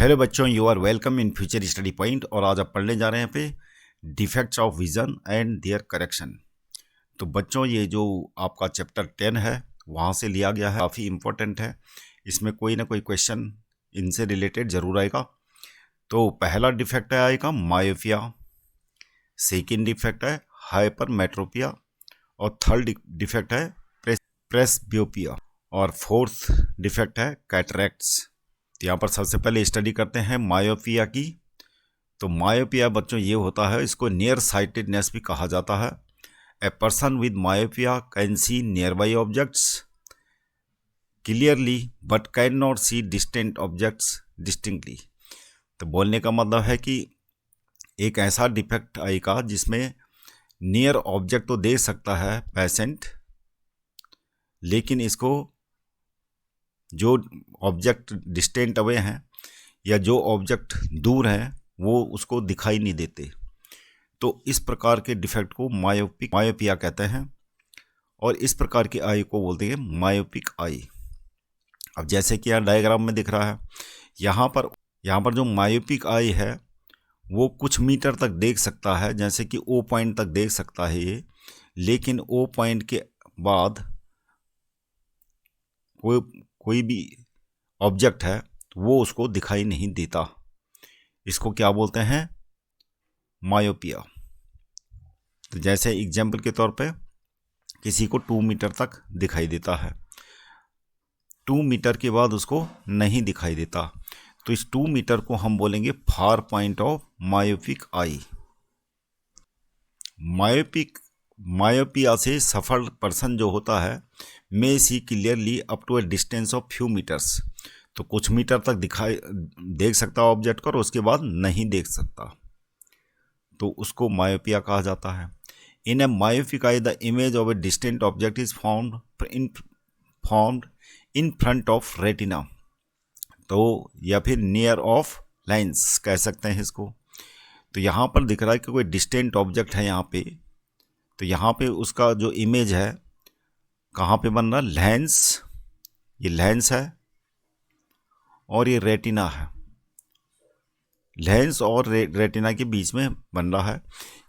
Hello बच्चों, you are welcome in Future Study Point. और आज आप पढ़ने जा रहे हैं पे defects of vision and their correction. तो बच्चों, ये जो आपका चैप्टर 10 है वहाँ से लिया गया है, काफ़ी इम्पोर्टेंट है। इसमें कोई ना कोई क्वेश्चन इनसे रिलेटेड ज़रूर आएगा। तो पहला डिफेक्ट आएगा मायोपिया, सेकेंड डिफेक्ट है हाइपरमेट्रोपिया, और थर्ड डिफेक्ट है प्रेसबियोपिया, और फोर्थ डिफेक्ट है कैटरेक्ट्स। तो यहाँ पर सबसे पहले स्टडी करते हैं मायोपिया की। तो मायोपिया बच्चों ये होता है, इसको नियर साइटेडनेस भी कहा जाता है। A person with myopia can see near by objects clearly but can not see distant objects distinctly. तो बोलने का मतलब है कि एक ऐसा डिफेक्ट आएगा जिसमें नियर ऑब्जेक्ट तो देख सकता है पेशेंट, लेकिन इसको जो ऑब्जेक्ट डिस्टेंट अवे हैं या जो ऑब्जेक्ट दूर हैं वो उसको दिखाई नहीं देते। तो इस प्रकार के डिफेक्ट को मायोपिया कहते हैं, और इस प्रकार की आई को बोलते हैं मायोपिक आई। अब जैसे कि यहाँ डायग्राम में दिख रहा है, यहाँ पर जो मायोपिक आई है वो कुछ मीटर तक देख सकता है, जैसे कि ओ पॉइंट तक देख सकता है ये, लेकिन ओ पॉइंट के बाद कोई भी ऑब्जेक्ट है वो उसको दिखाई नहीं देता। इसको क्या बोलते हैं? मायोपिया। तो जैसे एग्जाम्पल के तौर पे किसी को 2 मीटर तक दिखाई देता है, 2 मीटर के बाद उसको नहीं दिखाई देता, तो इस 2 मीटर को हम बोलेंगे far point of myopic eye. Myopia से सफर पर्सन जो होता है may see clearly up to a distance of few metres. तो कुछ मीटर तक देख सकता है ऑब्जेक्ट को, और उसके बाद नहीं देख सकता, तो उसको मायोपिया कहा जाता है। In a myopic eye the image of a distant object is found in front of retina, तो या फिर नियर ऑफ लेंस कह सकते हैं इसको। तो यहाँ पर दिख रहा है कि कोई डिस्टेंट ऑब्जेक्ट है यहाँ पे, तो यहाँ पे उसका जो इमेज है कहाँ पे बन रहा है? लेंस, ये लेंस है और ये रेटिना है। लेंस और रेटिना के बीच में बन रहा है,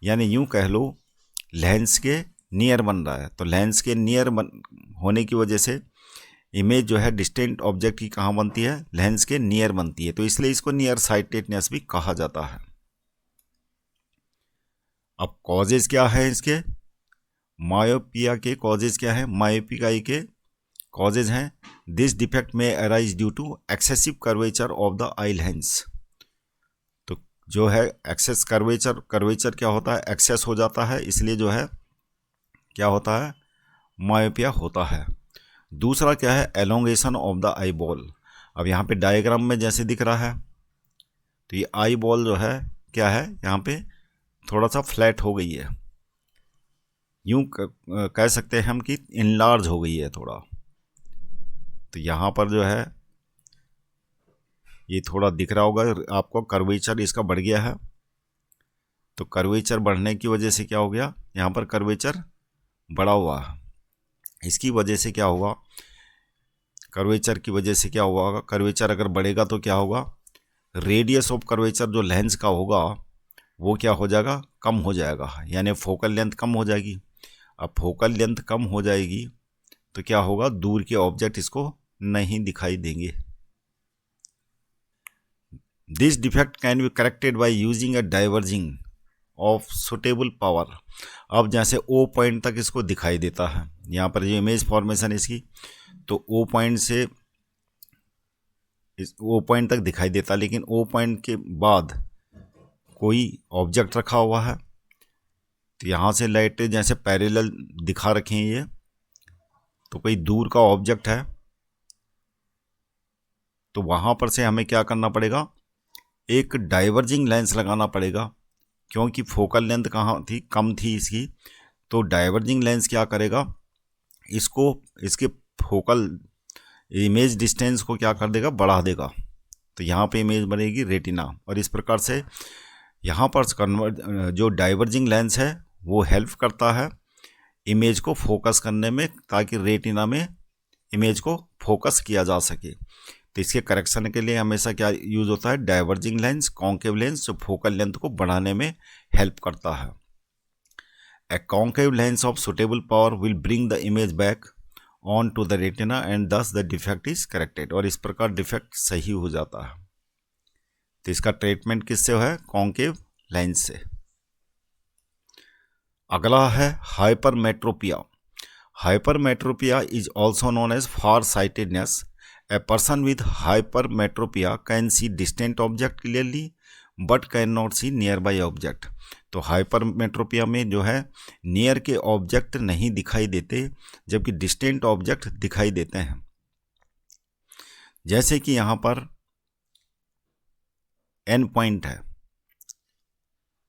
यानी यूं कह लो लेंस के नियर बन रहा है। तो लेंस के नियर होने की वजह से इमेज जो है डिस्टेंट ऑब्जेक्ट की कहाँ बनती है? लेंस के नियर बनती है, तो इसलिए इसको नियर साइटेडनेस भी कहा जाता है। अब कॉजेज क्या है इसके? मायोपिया के कॉजेज क्या है? मायोपिक आई के कॉजेज हैं, this defect may arise due to excessive curvature of the eye lens. तो जो है एक्सेस कर्वेचर क्या होता है? एक्सेस हो जाता है, इसलिए जो है क्या होता है? मायोपिया होता है। दूसरा क्या है? Elongation of the eye ball. अब यहाँ पे डायग्राम में जैसे दिख रहा है, तो ये आई बॉल जो है क्या है? यहाँ पे थोड़ा सा फ्लैट हो गई है, यूं कह सकते हैं हम कि इनलार्ज हो गई है थोड़ा। तो यहाँ पर जो है ये थोड़ा दिख रहा होगा आपको, कर्वेचर इसका बढ़ गया है। तो कर्वेचर बढ़ने की वजह से क्या हो गया? यहाँ पर कर्वेचर बढ़ा हुआ है। इसकी वजह से क्या होगा? कर्वेचर की वजह से क्या होगा? कर्वेचर अगर बढ़ेगा तो क्या होगा? रेडियस ऑफ कर्वेचर जो लेंस का होगा वो क्या हो जाएगा? कम हो जाएगा, यानी फोकल लेंथ कम हो जाएगी। अब फोकल लेंथ कम हो जाएगी तो क्या होगा? दूर के ऑब्जेक्ट इसको नहीं दिखाई देंगे। This defect can be corrected by using A diverging of suitable power. अब जैसे ओ पॉइंट तक इसको दिखाई देता है, यहाँ पर ये इमेज फॉर्मेशन इसकी, तो ओ पॉइंट से ओ पॉइंट तक दिखाई देता, लेकिन ओ पॉइंट के बाद कोई ऑब्जेक्ट रखा हुआ है, तो यहाँ से लाइट जैसे पैरेलल दिखा रखे हैं ये, तो कोई दूर का ऑब्जेक्ट है, तो वहाँ पर से हमें क्या करना पड़ेगा? एक डाइवर्जिंग लेंस लगाना पड़ेगा, क्योंकि फोकल लेंथ कहाँ थी? कम थी इसकी। तो डाइवर्जिंग लेंस क्या करेगा? इसके फोकल इमेज डिस्टेंस को क्या कर देगा? बढ़ा देगा। तो यहाँ पे इमेज बनेगी रेटिना, और इस प्रकार से यहाँ पर जो डाइवर्जिंग लेंस है वो हेल्प करता है इमेज को फोकस करने में, ताकि रेटिना में इमेज को फोकस किया जा सके। तो इसके करेक्शन के लिए हमेशा क्या यूज होता है, डाइवर्जिंग लेंस, कॉन्केव लेंस, जो फोकल लेंथ को बढ़ाने में हेल्प करता है। A concave lens of suitable power will bring the image back on to the retina and thus the defect is corrected, और इस प्रकार डिफेक्ट सही हो जाता है। तो इसका ट्रीटमेंट किससे है, कॉन्केव लेंस से। अगला है hypermetropia. Hypermetropia is also known as far sightedness. A person with hypermetropia can see distant object clearly but cannot see nearby object। तो हाइपरमेट्रोपिया में जो है नियर के ऑब्जेक्ट नहीं दिखाई देते जबकि डिस्टेंट ऑब्जेक्ट दिखाई देते हैं। जैसे कि यहाँ पर एन पॉइंट है,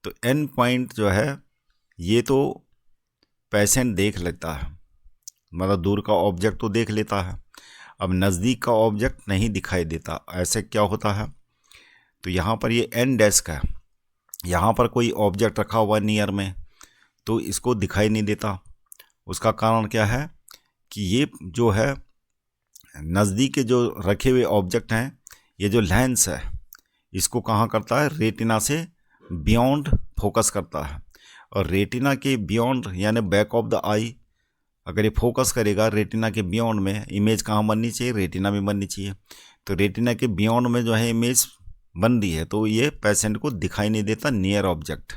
तो एन पॉइंट जो है ये तो पेशेंट देख लेता है, मतलब दूर का ऑब्जेक्ट तो देख लेता है, अब नज़दीक का ऑब्जेक्ट नहीं दिखाई देता। ऐसे क्या होता है, तो यहाँ पर ये एन डेस्क है, यहाँ पर कोई ऑब्जेक्ट रखा हुआ नियर में तो इसको दिखाई नहीं देता। उसका कारण क्या है कि ये जो है नज़दीक के जो रखे हुए ऑब्जेक्ट हैं, ये जो लेंस है इसको कहाँ करता है, रेटिना से बियॉन्ड फोकस करता है। और रेटिना के बियॉन्ड यानी बैक ऑफ द आई अगर ये फोकस करेगा रेटिना के बियॉन्ड में, इमेज कहाँ बननी चाहिए, रेटिना में बननी चाहिए। तो रेटिना के बियॉन्ड में जो है इमेज बन रही है तो ये पेशेंट को दिखाई नहीं देता नियर ऑब्जेक्ट।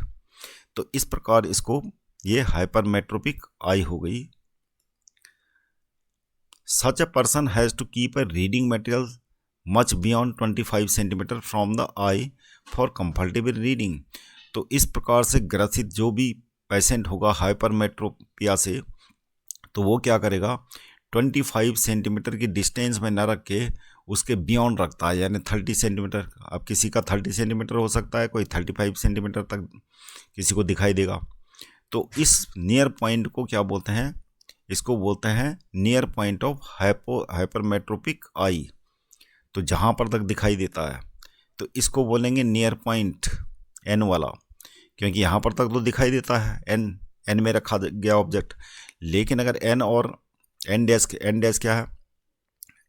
तो इस प्रकार इसको ये हाइपरमेट्रोपिक आई हो गई। Such a person has to keep a reading material much beyond 25 centimetre from the eye for comfortable reading. तो इस प्रकार से ग्रसित जो भी पेशेंट होगा हाइपरमेट्रोपिया से, तो वो क्या करेगा, 25 सेंटीमीटर की डिस्टेंस में न रख के उसके बियॉन्ड रखता है, यानी 30 सेंटीमीटर। अब किसी का 30 सेंटीमीटर हो सकता है, कोई 35 सेंटीमीटर तक किसी को दिखाई देगा। तो इस नियर पॉइंट को क्या बोलते हैं, इसको बोलते हैं नियर पॉइंट ऑफ हाइपरमेट्रोपिक आई। तो जहाँ पर तक दिखाई देता है तो इसको बोलेंगे नियर पॉइंट एन वाला, क्योंकि यहाँ पर तक तो दिखाई देता है, एन में रखा गया ऑब्जेक्ट। लेकिन अगर एन और एन डैश क्या है,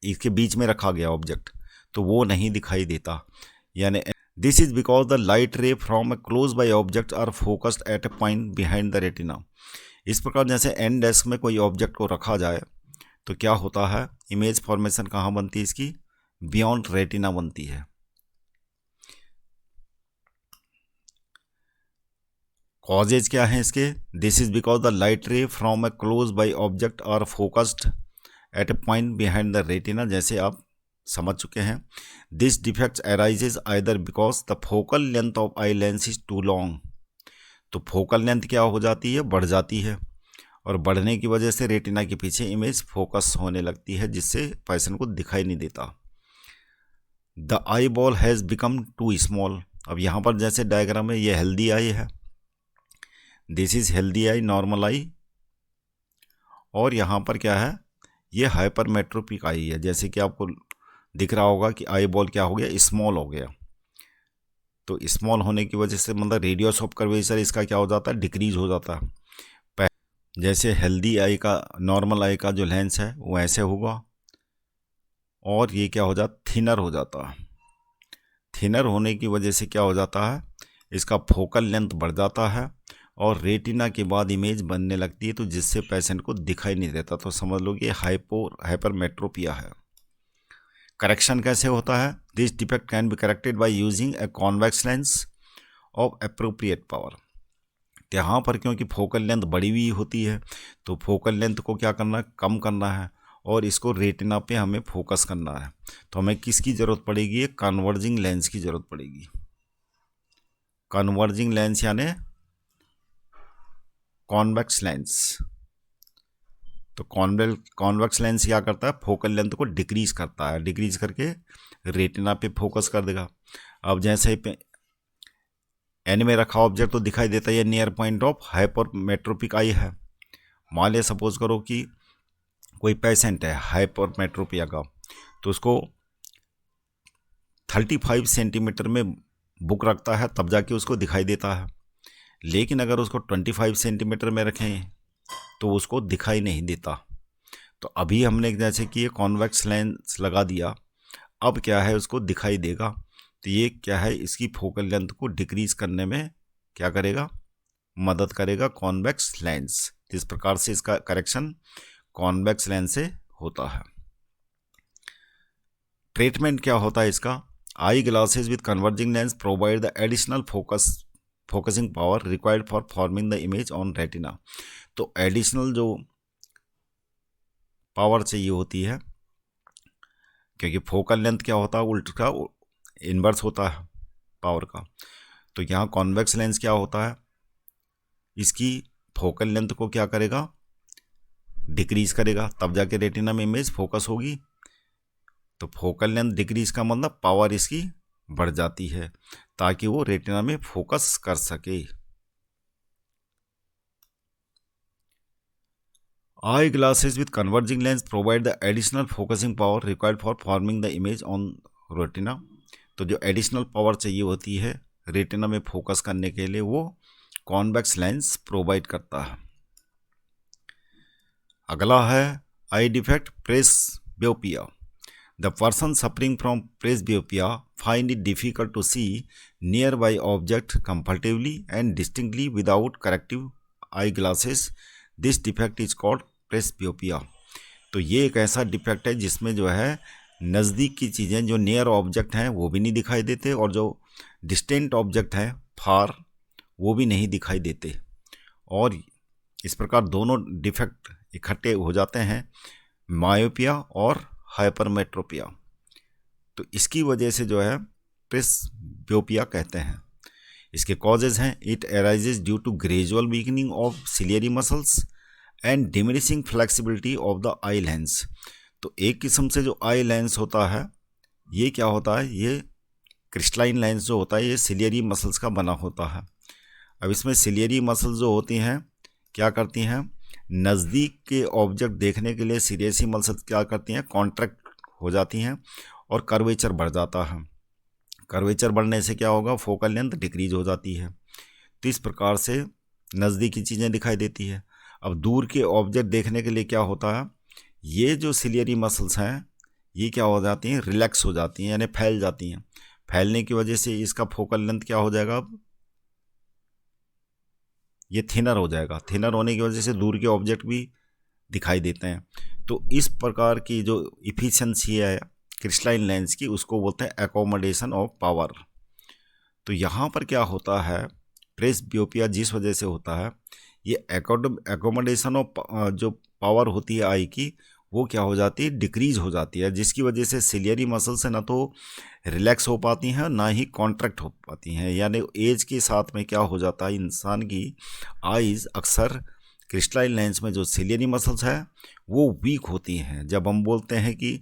इसके बीच में रखा गया ऑब्जेक्ट, तो वो नहीं दिखाई देता। यानी this is because the light ray from a close by object are focused at a point behind the retina. इस प्रकार जैसे एन डैश में कोई ऑब्जेक्ट को रखा जाए तो क्या होता है, इमेज फॉर्मेशन कहाँ बनती है इसकी, बियॉन्ड रेटिना बनती है। कॉजेज क्या हैं इसके, this is because the light ray from a close by object are focused at a point behind the retina, जैसे आप समझ चुके हैं। This defect arises either because the focal length of eye lens is too long. तो focal length क्या हो जाती है, बढ़ जाती है, और बढ़ने की वजह से रेटिना के पीछे इमेज फोकस होने लगती है जिससे पेशेंट को दिखाई नहीं देता। The eyeball has become too small. अब यहाँ पर जैसे डायग्राम में ये हेल्दी आई है, this is healthy eye, normal eye, और यहाँ पर क्या है, ये हाइपरमेट्रोपिक आई है। जैसे कि आपको दिख रहा होगा कि आई बॉल क्या हो गया, स्मॉल हो गया। तो स्मॉल होने की वजह से मतलब रेडियस ऑफ कर्वेचर इसका क्या हो जाता है, डिक्रीज हो जाता है। जैसे हेल्दी आई का, नॉर्मल आई का जो लेंस है वो ऐसे होगा, और ये क्या हो जाता, थिनर हो जाता है। थिनर होने की वजह से क्या हो जाता है, इसका फोकल लेंथ बढ़ जाता है और रेटिना के बाद इमेज बनने लगती है, तो जिससे पेशेंट को दिखाई नहीं देता। तो समझ लो कि हाइपरमेट्रोपिया है। करेक्शन कैसे होता है, this defect can be corrected by using a convex lens of appropriate power. यहाँ पर क्योंकि फोकल लेंथ बढ़ी हुई होती है तो फोकल लेंथ को क्या करना है, कम करना है, और इसको रेटिना पे हमें फोकस करना है। तो हमें किसकी ज़रूरत पड़ेगी, कन्वर्जिंग लेंस की ज़रूरत पड़ेगी। कन्वर्जिंग लेंस यानी कॉन्वेक्स लेंस। तो कॉन्वेक्स लेंस क्या करता है, फोकल लेंथ को डिक्रीज करता है, डिक्रीज करके रेटिना पे फोकस कर देगा। अब जैसे एन में रखा ऑब्जेक्ट तो दिखाई देता है, ये नियर पॉइंट ऑफ हाइपरमेट्रोपिक आई है। मान लिया सपोज करो कि कोई पेशेंट है हाइपरमेट्रोपिया का, तो उसको 35 सेंटीमीटर में बुक रखता है तब जाके उसको दिखाई देता है। लेकिन अगर उसको 25 सेंटीमीटर में रखें तो उसको दिखाई नहीं देता। तो अभी हमने जैसे कि ये कॉन्वेक्स लेंस लगा दिया, अब क्या है उसको दिखाई देगा। तो ये क्या है, इसकी फोकल लेंथ को डिक्रीज करने में क्या करेगा, मदद करेगा कॉन्वेक्स लेंस। इस प्रकार से इसका करेक्शन कॉन्वेक्स लेंस से होता है। ट्रीटमेंट क्या होता है इसका, eye glasses with converging lens provide the additional focusing power required for forming the image on retina. तो एडिशनल जो पावर चाहिए होती है, क्योंकि फोकल लेंथ क्या होता है, उल्टा का इन्वर्स होता है पावर का। तो यहाँ कॉन्वेक्स लेंस क्या होता है, इसकी फोकल लेंथ को क्या करेगा, डिक्रीज करेगा, तब जाके रेटिना में इमेज फोकस होगी। तो फोकल लेंथ डिक्रीज का मतलब पावर इसकी बढ़ जाती है ताकि वो रेटिना में फोकस कर सके। Eye glasses with converging lens provide the additional focusing power required for forming the image on retina. तो जो एडिशनल पावर चाहिए होती है रेटिना में फोकस करने के लिए, वो कॉन्वेक्स लेंस प्रोवाइड करता है। अगला है आई defect प्रेसबियोपिया। The person suffering from presbyopia find it difficult to see nearby object comfortably and distinctly without corrective eyeglasses. This defect is called presbyopia. तो ये एक ऐसा डिफेक्ट है जिसमें जो है नज़दीक की चीज़ें, जो नियर ऑब्जेक्ट हैं वो भी नहीं दिखाई देते, और जो डिस्टेंट ऑब्जेक्ट हैं फार, वो भी नहीं दिखाई देते। और इस प्रकार दोनों डिफेक्ट इकट्ठे हो जाते हैं, मायोपिया और हाइपरमेट्रोपिया। तो इसकी वजह से जो है प्रेसबियोपिया कहते हैं। इसके कॉजेज हैं, it arises due to gradual weakening of ciliary muscles and diminishing flexibility of the eye lens. तो एक किस्म से जो आई लेंस होता है, ये क्या होता है, ये क्रिस्टलाइन लेंस जो होता है ये सिलियरी मसल्स का बना होता है। अब इसमें सिलियरी मसल्स जो होती हैं क्या करती हैं, नज़दीक के ऑब्जेक्ट देखने के लिए सिलियरी मसल्स क्या करती हैं, कॉन्ट्रैक्ट हो जाती हैं और कर्वेचर बढ़ जाता है। कर्वेचर बढ़ने से क्या होगा, फोकल लेंथ डिक्रीज हो जाती है। तो इस प्रकार से नज़दीक की चीज़ें दिखाई देती है। अब दूर के ऑब्जेक्ट देखने के लिए क्या होता है, ये जो सिलियरी मसल्स हैं ये क्या हो जाती हैं, रिलैक्स हो जाती हैं, यानी फैल जाती हैं। फैलने की वजह से इसका फोकल लेंथ क्या हो जाएगा, अब ये थिनर हो जाएगा। थिनर होने की वजह से दूर के ऑब्जेक्ट भी दिखाई देते हैं। तो इस प्रकार की जो इफिशिएंसी है क्रिस्टलाइन लेंस की, उसको बोलते हैं एकोमोडेशन ऑफ पावर। तो यहाँ पर क्या होता है, प्रेसबियोपिया जिस वजह से होता है, ये एकोमोडेशन ऑफ जो पावर होती है आई की, वो क्या हो जाती है, डिक्रीज हो जाती है, जिसकी वजह से सिलियरी मसल से ना तो रिलैक्स हो पाती हैं ना ही कॉन्ट्रैक्ट हो पाती हैं। यानी एज के साथ में क्या हो जाता है, इंसान की आईज अक्सर क्रिस्टलाइन लेंस में जो सिलियरी मसल्स है वो वीक होती हैं। जब हम बोलते हैं कि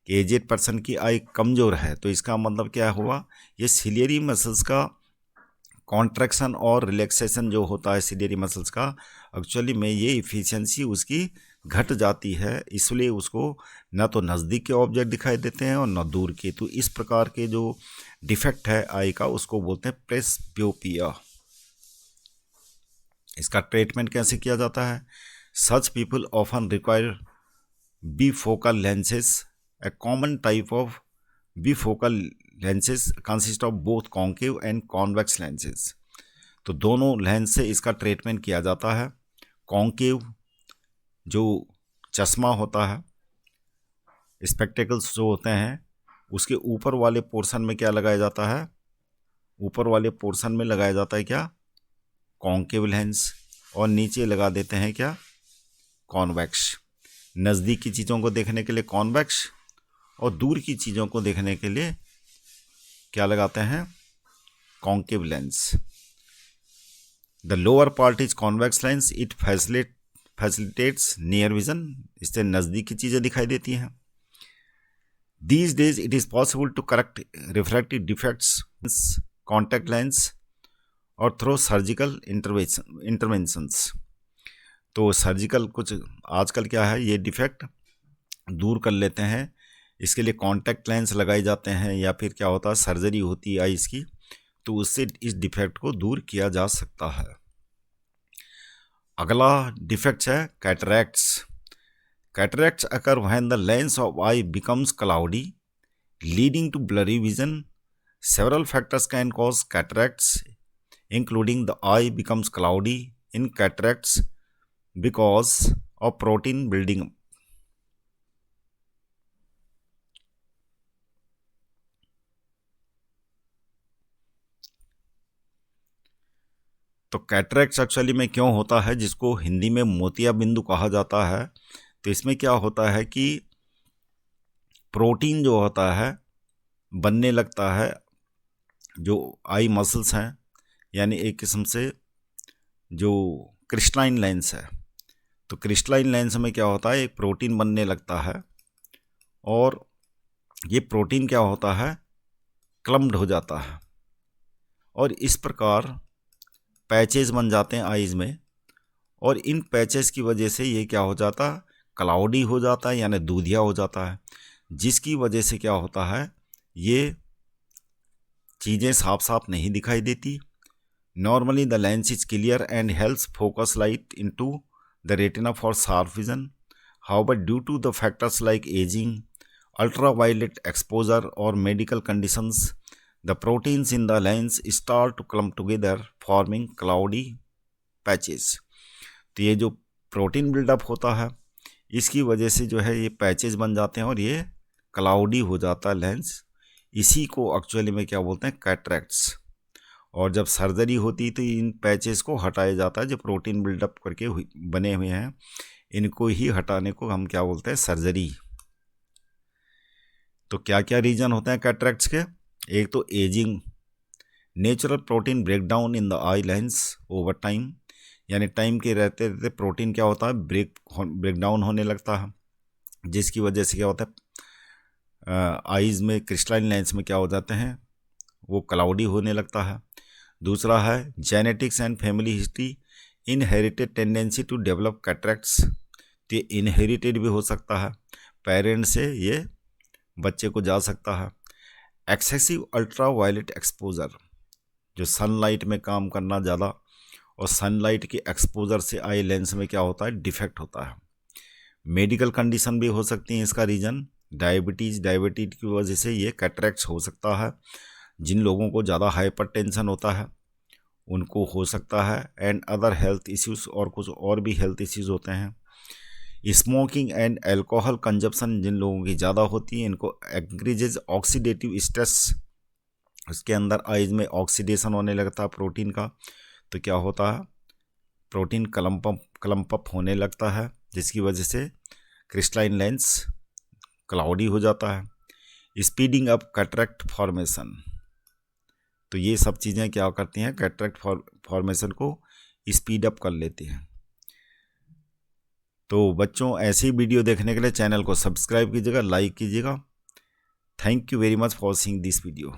एजेड पर्सन की आई कमज़ोर है, तो इसका मतलब क्या हुआ, ये सिलियरी मसल्स का कॉन्ट्रैक्शन और रिलैक्सेशन जो होता है सिलियरी मसल्स का, एक्चुअली में ये इफ़िशियंसी उसकी घट जाती है, इसलिए उसको ना तो नज़दीक के ऑब्जेक्ट दिखाई देते हैं और ना दूर के। तो इस प्रकार के जो डिफेक्ट है आई का, उसको बोलते हैं प्रेसबियोपिया। इसका ट्रीटमेंट कैसे किया जाता है, such people often require bifocal lenses. A common type of bifocal lenses consist of both concave and convex lenses. तो दोनों लेंस से इसका ट्रीटमेंट किया जाता है। कॉन्केव जो चश्मा होता है, स्पेक्टेकल्स जो होते हैं, उसके ऊपर वाले पोर्शन में क्या लगाया जाता है, ऊपर वाले पोर्शन में लगाया जाता है क्या, कॉन्केव लेंस, और नीचे लगा देते हैं क्या, कॉन्वेक्स। नज़दीक की चीज़ों को देखने के लिए कॉन्वेक्स और दूर की चीज़ों को देखने के लिए क्या लगाते हैं, concave lens. The lower part is convex lens, it facilitates near vision, इससे नज़दीक की चीज़ें दिखाई देती हैं। These days it is possible to correct refractive defects contact lens और थ्रू सर्जिकल इंटरवेंशंस। तो सर्जिकल कुछ आजकल क्या है, ये डिफेक्ट दूर कर लेते हैं, इसके लिए कॉन्टैक्ट लेंस लगाए जाते हैं, या फिर क्या होता है, सर्जरी होती है आईज की, तो उससे इस डिफेक्ट को दूर किया जा सकता है। अगला डिफेक्ट है cataracts. Cataracts occur when the lens of I becomes cloudy leading to blurry vision. Several factors can cause cataracts, including the eye becomes cloudy in cataracts because of protein building up. तो कैटरेक्ट्स actually में क्यों होता है, जिसको हिंदी में मोतिया बिंदु कहा जाता है। तो इसमें क्या होता है कि प्रोटीन जो होता है बनने लगता है, जो आई मसल्स हैं, यानी एक किस्म से जो क्रिस्टलाइन लेंस है, तो क्रिस्टलाइन लेंस में क्या होता है, एक प्रोटीन बनने लगता है और ये प्रोटीन क्या होता है, क्लम्प्ड हो जाता है और इस प्रकार पैचेस बन जाते हैं आईज में, और इन पैचेस की वजह से ये क्या हो जाता है, क्लाउडी हो जाता है, यानी दूधिया हो जाता है, जिसकी वजह से क्या होता है, ये चीज़ें साफ साफ नहीं दिखाई देती। Normally the lens is clear and helps focus light into the retina for sharp vision. However due to the factors like ageing, ultraviolet exposure or medical conditions, the proteins in the lens start to clump together forming cloudy patches. तो ये जो protein buildup होता है इसकी वजह से जो है ये पैचेस बन जाते हैं और ये क्लाउडी हो जाता है लेंस। इसी को एक्चुअली में क्या बोलते हैं, कैटरेक्ट्स। और जब सर्जरी होती तो इन पैचेस को हटाया जाता है, जो प्रोटीन बिल्डअप करके बने हुए हैं इनको ही हटाने को हम क्या बोलते हैं, सर्जरी। तो क्या क्या रीजन होते हैं कैटरेक्ट्स के, एक तो ageing, natural protein breakdown in the eye lens over time, यानी टाइम के रहते रहते प्रोटीन क्या होता है, ब्रेकडाउन होने लगता है, जिसकी वजह से क्या होता है, आईज में क्रिस्टलाइन लेंस में क्या हो जाते हैं, वो क्लाउडी होने लगता है। दूसरा है genetics and family history, inherited tendency to develop cataracts. तो ये इनहेरिटेड भी हो सकता है, पेरेंट्स से ये बच्चे को जा सकता है। एक्सेसिव अल्ट्रा वायलेट एक्सपोजर, जो सनलाइट में काम करना ज़्यादा और सनलाइट के एक्सपोजर से आई लेंस में क्या होता है, डिफेक्ट होता है। मेडिकल कंडीशन भी हो सकती है इसका रीज़न, डायबिटीज़ की वजह से ये कैटरेक्ट्स हो सकता है। जिन लोगों को ज़्यादा हाइपरटेंशन होता है उनको हो सकता है, एंड अदर हेल्थ इश्यूज़, और कुछ और भी हेल्थ इश्यूज़ होते हैं। स्मोकिंग एंड एल्कोहल कंजप्शन जिन लोगों की ज़्यादा होती है इनको इंक्रीजेज ऑक्सीडेटिव स्ट्रेस, उसके अंदर आइज में ऑक्सीडेशन होने लगता है प्रोटीन का, तो क्या होता है, प्रोटीन क्लम्प अप होने लगता है, जिसकी वजह से क्रिस्टलाइन लेंस क्लाउडी हो जाता है। स्पीडिंग अप कैटरेक्ट फॉर्मेशन, तो ये सब चीज़ें क्या करती हैं, कैटरेक्ट फॉर्मेशन को स्पीड अप कर लेती हैं। तो बच्चों ऐसी वीडियो देखने के लिए चैनल को सब्सक्राइब कीजिएगा, लाइक कीजिएगा। Thank you very much for seeing this video.